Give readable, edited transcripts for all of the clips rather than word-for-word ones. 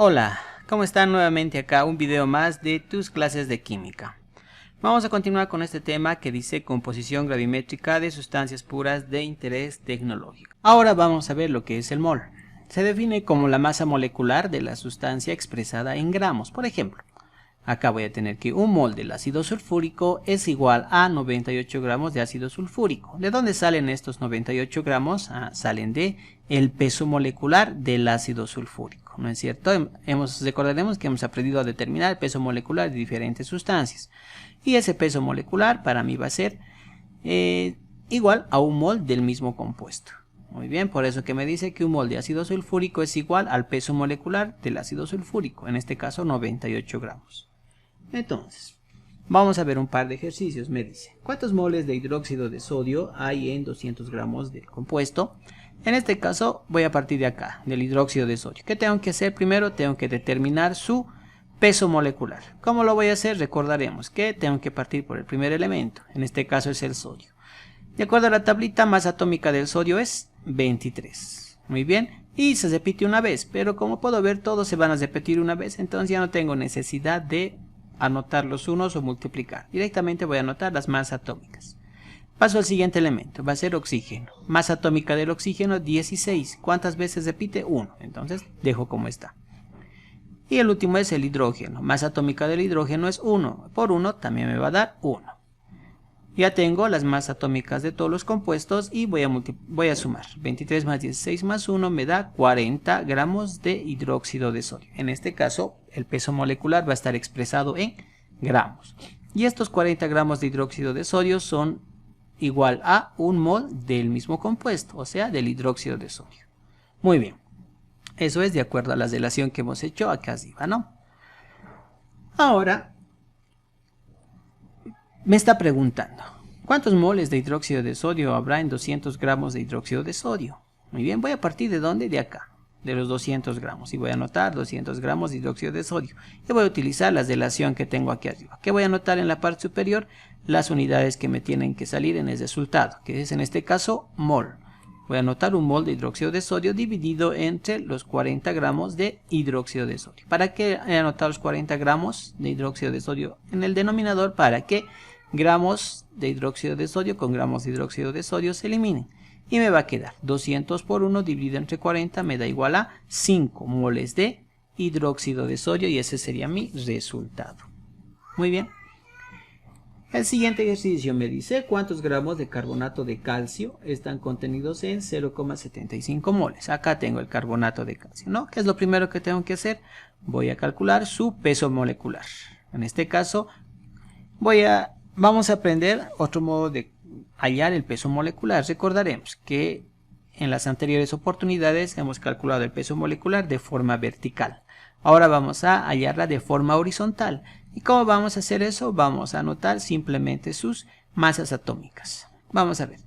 Hola, ¿cómo están? Nuevamente acá un video más de tus clases de química. Vamos a continuar con este tema que dice composición gravimétrica de sustancias puras de interés tecnológico. Ahora vamos a ver lo que es el mol. Se define como la masa molecular de la sustancia expresada en gramos. Por ejemplo, acá voy a tener que un mol del ácido sulfúrico es igual a 98 gramos de ácido sulfúrico. ¿De dónde salen estos 98 gramos? Salen de el peso molecular del ácido sulfúrico, ¿no es cierto? Recordaremos que hemos aprendido a determinar el peso molecular de diferentes sustancias. Y ese peso molecular para mí va a ser igual a un mol del mismo compuesto. Muy bien, por eso que me dice que un mol de ácido sulfúrico es igual al peso molecular del ácido sulfúrico, en este caso 98 gramos. Entonces, vamos a ver un par de ejercicios. Me dice, ¿cuántos moles de hidróxido de sodio hay en 200 gramos del compuesto? En este caso, voy a partir de acá, del hidróxido de sodio. ¿Qué tengo que hacer? Primero tengo que determinar su peso molecular. ¿Cómo lo voy a hacer? Recordaremos que tengo que partir por el primer elemento. En este caso es el sodio. De acuerdo a la tablita, masa atómica del sodio es 23. Muy bien. Y se repite una vez, pero como puedo ver, todos se van a repetir una vez. Entonces ya no tengo necesidad de anotar los unos o multiplicar. Directamente voy a anotar las masas atómicas. Paso al siguiente elemento, va a ser oxígeno. Masa atómica del oxígeno 16. ¿Cuántas veces repite? 1. Entonces dejo como está. Y el último es el hidrógeno. Masa atómica del hidrógeno es 1. Por 1 también me va a dar 1. Ya tengo las masas atómicas de todos los compuestos y voy a sumar. 23 más 16 más 1 me da 40 gramos de hidróxido de sodio. En este caso, el peso molecular va a estar expresado en gramos. Y estos 40 gramos de hidróxido de sodio son igual a un mol del mismo compuesto, o sea, del hidróxido de sodio. Muy bien. Eso es de acuerdo a la relación que hemos hecho acá arriba, ¿no? Ahora, me está preguntando, ¿cuántos moles de hidróxido de sodio habrá en 200 gramos de hidróxido de sodio? Muy bien, voy a partir de ¿dónde? De acá, de los 200 gramos. Y voy a anotar 200 gramos de hidróxido de sodio. Y voy a utilizar la relación que tengo aquí arriba. ¿Qué voy a anotar en la parte superior? Las unidades que me tienen que salir en el resultado, que es en este caso mol. Voy a anotar un mol de hidróxido de sodio dividido entre los 40 gramos de hidróxido de sodio. ¿Para qué he anotado los 40 gramos de hidróxido de sodio en el denominador? Para que gramos de hidróxido de sodio con gramos de hidróxido de sodio se eliminen. Y me va a quedar 200 por 1 dividido entre 40 me da igual a 5 moles de hidróxido de sodio y ese sería mi resultado. Muy bien. El siguiente ejercicio me dice cuántos gramos de carbonato de calcio están contenidos en 0,75 moles. Acá tengo el carbonato de calcio, ¿no? ¿Qué es lo primero que tengo que hacer? Voy a calcular su peso molecular. En este caso, vamos a aprender otro modo de hallar el peso molecular. Recordaremos que en las anteriores oportunidades hemos calculado el peso molecular de forma vertical. Ahora vamos a hallarla de forma horizontal. ¿Y cómo vamos a hacer eso? Vamos a anotar simplemente sus masas atómicas. Vamos a ver.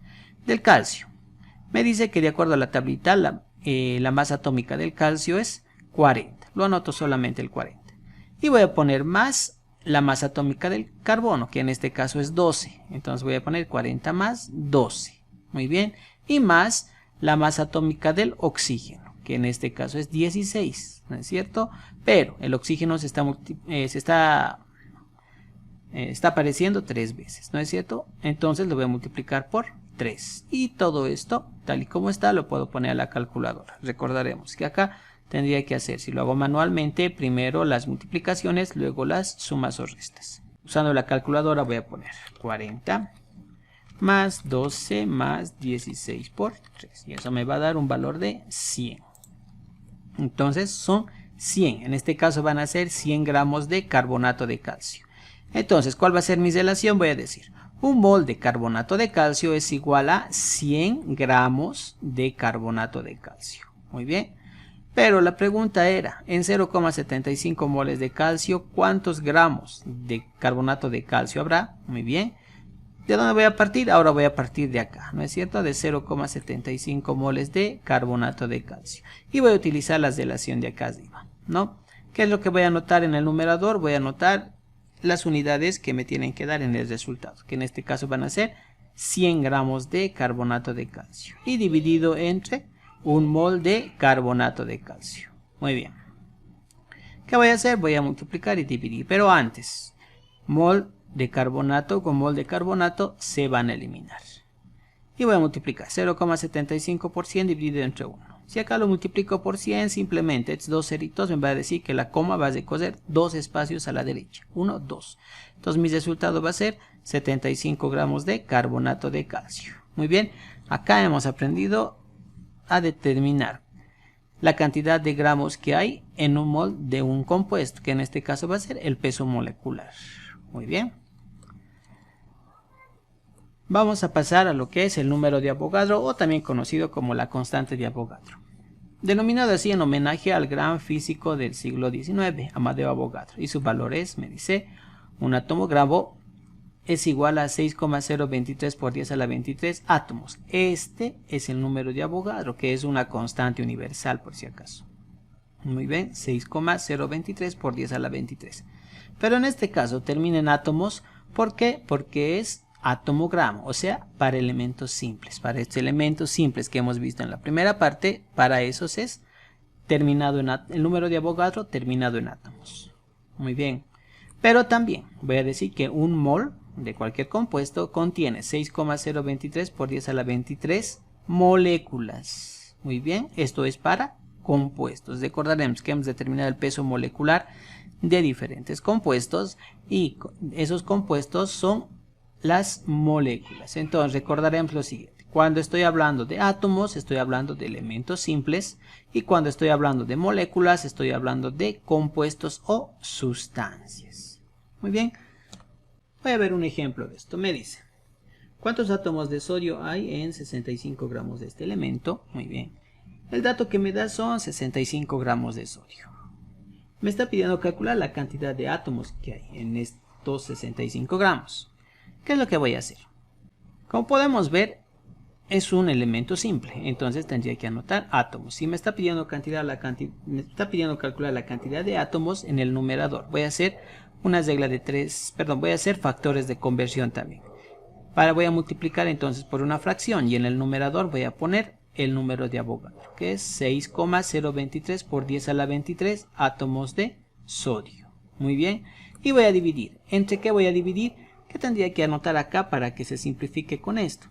Del calcio. Me dice que de acuerdo a la tablita, la masa atómica del calcio es 40. Lo anoto solamente el 40. Y voy a poner más la masa atómica del carbono, que en este caso es 12. Entonces voy a poner 40 más 12. Muy bien. Y más la masa atómica del oxígeno, que en este caso es 16, ¿no es cierto? Pero el oxígeno se está apareciendo 3 veces, ¿no es cierto? Entonces lo voy a multiplicar por 3. Y todo esto, tal y como está, lo puedo poner a la calculadora. Recordaremos que acá tendría que hacer, si lo hago manualmente, primero las multiplicaciones, luego las sumas o restas. Usando la calculadora voy a poner 40 más 12 más 16 por 3. Y eso me va a dar un valor de 100. Entonces son 100. En este caso van a ser 100 gramos de carbonato de calcio. Entonces, ¿cuál va a ser mi relación? Voy a decir, un mol de carbonato de calcio es igual a 100 gramos de carbonato de calcio. Muy bien. Pero la pregunta era, en 0,75 moles de calcio, ¿cuántos gramos de carbonato de calcio habrá? Muy bien. ¿De dónde voy a partir? Ahora voy a partir de acá, ¿no es cierto? De 0,75 moles de carbonato de calcio. Y voy a utilizar la relación de acá arriba, ¿no? ¿Qué es lo que voy a anotar en el numerador? Voy a anotar las unidades que me tienen que dar en el resultado, que en este caso van a ser 100 gramos de carbonato de calcio. Y dividido entre un mol de carbonato de calcio. Muy bien. ¿Qué voy a hacer? Voy a multiplicar y dividir, pero antes, mol de carbonato con mol de carbonato se van a eliminar. Y voy a multiplicar 0,75% dividido entre 1. Si acá lo multiplico por 100, simplemente estos dos ceritos me va a decir que la coma va a recoger 2 espacios a la derecha. 1, 2. Entonces mi resultado va a ser 75 gramos de carbonato de calcio. Muy bien, acá hemos aprendido a determinar la cantidad de gramos que hay en un mol de un compuesto, que en este caso va a ser el peso molecular. Muy bien. Vamos a pasar a lo que es el número de Avogadro, o también conocido como la constante de Avogadro, denominado así en homenaje al gran físico del siglo XIX, Amadeo Avogadro, y su valor es, me dice, un átomo gramo es igual a 6,023 por 10 a la 23 átomos. Este es el número de Avogadro, que es una constante universal por si acaso. Muy bien, 6,023 por 10 a la 23. Pero en este caso termina en átomos, ¿por qué? Porque es átomo gramo, o sea, para elementos simples. Para estos elementos simples que hemos visto en la primera parte, para esos es terminado en el número de Avogadro terminado en átomos. Muy bien, pero también voy a decir que un mol de cualquier compuesto contiene 6,023 por 10 a la 23 moléculas. Muy bien, esto es para compuestos. Recordaremos que hemos determinado el peso molecular de diferentes compuestos y esos compuestos son las moléculas. Entonces recordaremos lo siguiente: cuando estoy hablando de átomos estoy hablando de elementos simples, y cuando estoy hablando de moléculas estoy hablando de compuestos o sustancias. Muy bien, voy a ver un ejemplo de esto. Me dice, ¿cuántos átomos de sodio hay en 65 gramos de este elemento? Muy bien, el dato que me da son 65 gramos de sodio. Me está pidiendo calcular la cantidad de átomos que hay en estos 65 gramos. ¿Qué es lo que voy a hacer? Como podemos ver, es un elemento simple, entonces tendría que anotar átomos. Si me está pidiendo calcular la cantidad de átomos en el numerador, voy a hacer una regla de 3, voy a hacer factores de conversión también. Voy a multiplicar entonces por una fracción, y en el numerador voy a poner el número de Avogadro, que es 6,023 por 10 a la 23 átomos de sodio. Muy bien, y voy a dividir. ¿Entre qué voy a dividir? ¿Qué tendría que anotar acá para que se simplifique con esto?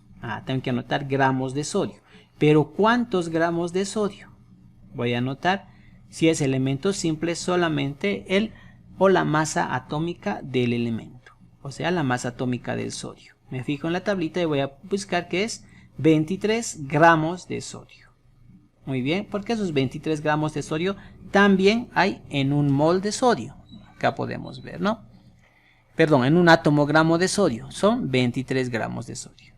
Tengo que anotar gramos de sodio. Pero ¿cuántos gramos de sodio? Voy a anotar, si es elemento simple, solamente el o la masa atómica del elemento, o sea, la masa atómica del sodio. Me fijo en la tablita y voy a buscar que es 23 gramos de sodio. Muy bien, porque esos 23 gramos de sodio también hay en un mol de sodio. Acá podemos ver, ¿no? Perdón, en un átomo gramo de sodio son 23 gramos de sodio.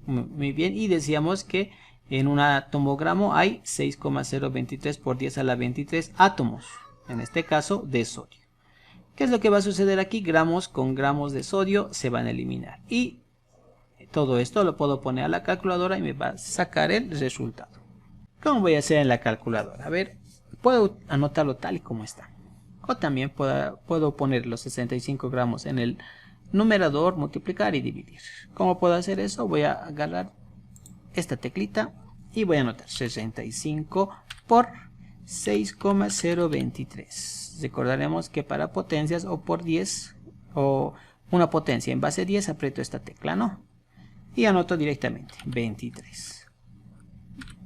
Muy bien, y decíamos que en un átomo gramo hay 6,023 por 10 a la 23 átomos, en este caso de sodio. ¿Qué es lo que va a suceder aquí? Gramos con gramos de sodio se van a eliminar, y todo esto lo puedo poner a la calculadora y me va a sacar el resultado. ¿Cómo voy a hacer en la calculadora? A ver, puedo anotarlo tal y como está, o también puedo poner los 65 gramos en el numerador, multiplicar y dividir. ¿Cómo puedo hacer eso? Voy a agarrar esta teclita y voy a anotar 65 por 6,023. Recordaremos que para potencias o por 10 o una potencia en base 10 aprieto esta tecla, ¿no? Y anoto directamente 23.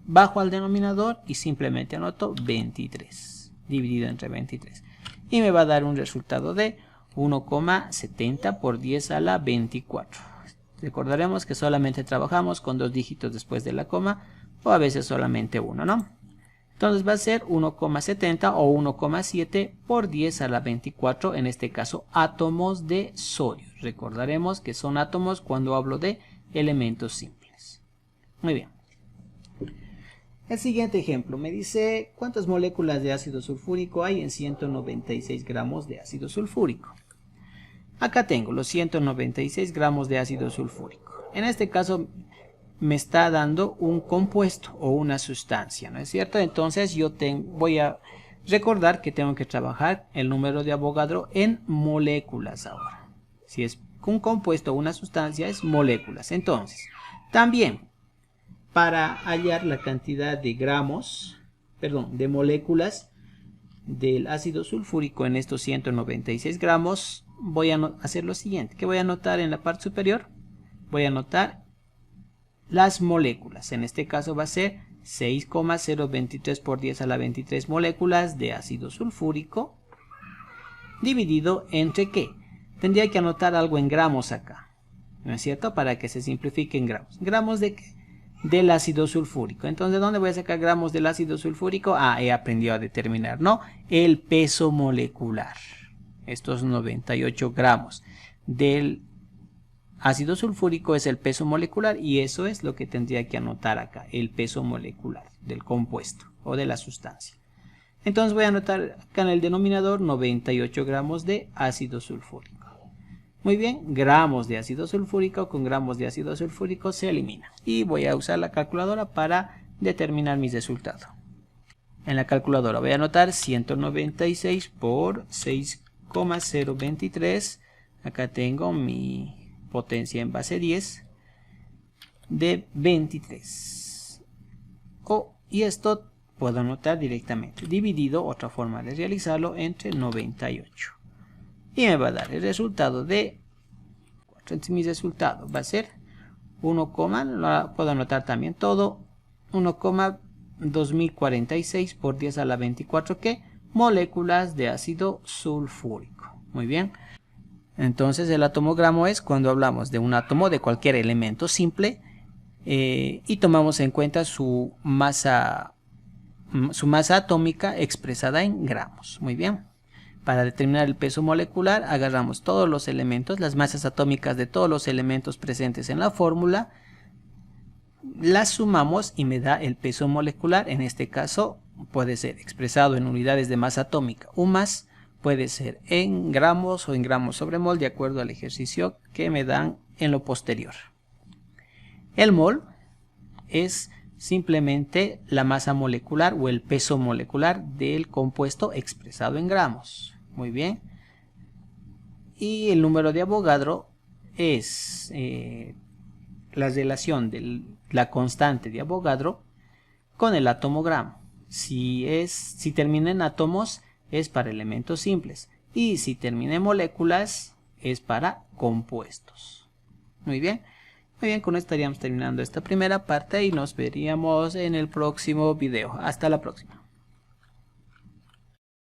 Bajo al denominador y simplemente anoto 23 dividido entre 23. Y me va a dar un resultado de 1,70 por 10 a la 24. Recordaremos que solamente trabajamos con 2 dígitos después de la coma, o a veces solamente uno, ¿no? Entonces va a ser 1,70 o 1,7 por 10 a la 24, en este caso átomos de sodio. Recordaremos que son átomos cuando hablo de elementos simples. Muy bien. El siguiente ejemplo me dice, ¿cuántas moléculas de ácido sulfúrico hay en 196 gramos de ácido sulfúrico? Acá tengo los 196 gramos de ácido sulfúrico. En este caso me está dando un compuesto o una sustancia, ¿no es cierto? Entonces yo voy a recordar que tengo que trabajar el número de Avogadro en moléculas ahora. Si es un compuesto o una sustancia es moléculas. Entonces, también para hallar la cantidad de de moléculas, del ácido sulfúrico en estos 196 gramos, voy a hacer lo siguiente. ¿Qué voy a anotar en la parte superior? Voy a anotar las moléculas. En este caso va a ser 6,023 por 10 a la 23 moléculas de ácido sulfúrico, dividido entre ¿qué? Tendría que anotar algo en gramos acá, ¿no es cierto? Para que se simplifique en gramos. ¿Gramos de qué? Del ácido sulfúrico. Entonces, ¿dónde voy a sacar gramos del ácido sulfúrico? He aprendido a determinar, ¿no? El peso molecular. Estos 98 gramos del ácido sulfúrico es el peso molecular, y eso es lo que tendría que anotar acá, el peso molecular del compuesto o de la sustancia. Entonces voy a anotar acá en el denominador 98 gramos de ácido sulfúrico. Muy bien, gramos de ácido sulfúrico con gramos de ácido sulfúrico se elimina. Y voy a usar la calculadora para determinar mi resultado. En la calculadora voy a anotar 196 por 6,023. Acá tengo mi potencia en base 10 de 23. Y esto puedo anotar directamente, dividido, otra forma de realizarlo, entre 98. Y me va a dar el resultado de, entonces mi resultado va a ser 1, puedo anotar también todo, 1,2046 por 10 a la 24, ¿qué? Moléculas de ácido sulfúrico. Muy bien. Entonces el atomogramo es cuando hablamos de un átomo de cualquier elemento simple y tomamos en cuenta su masa atómica expresada en gramos. Muy bien. Para determinar el peso molecular, agarramos todos los elementos, las masas atómicas de todos los elementos presentes en la fórmula, las sumamos y me da el peso molecular. En este caso puede ser expresado en unidades de masa atómica o más, puede ser en gramos o en gramos sobre mol, de acuerdo al ejercicio que me dan en lo posterior. El mol es simplemente la masa molecular o el peso molecular del compuesto expresado en gramos. Muy bien. Y el número de Avogadro es la relación de la constante de Avogadro con el atomogramo. Si termina en átomos es para elementos simples, y si termina en moléculas es para compuestos. Muy bien. Muy bien, con esto estaríamos terminando esta primera parte y nos veríamos en el próximo video. Hasta la próxima.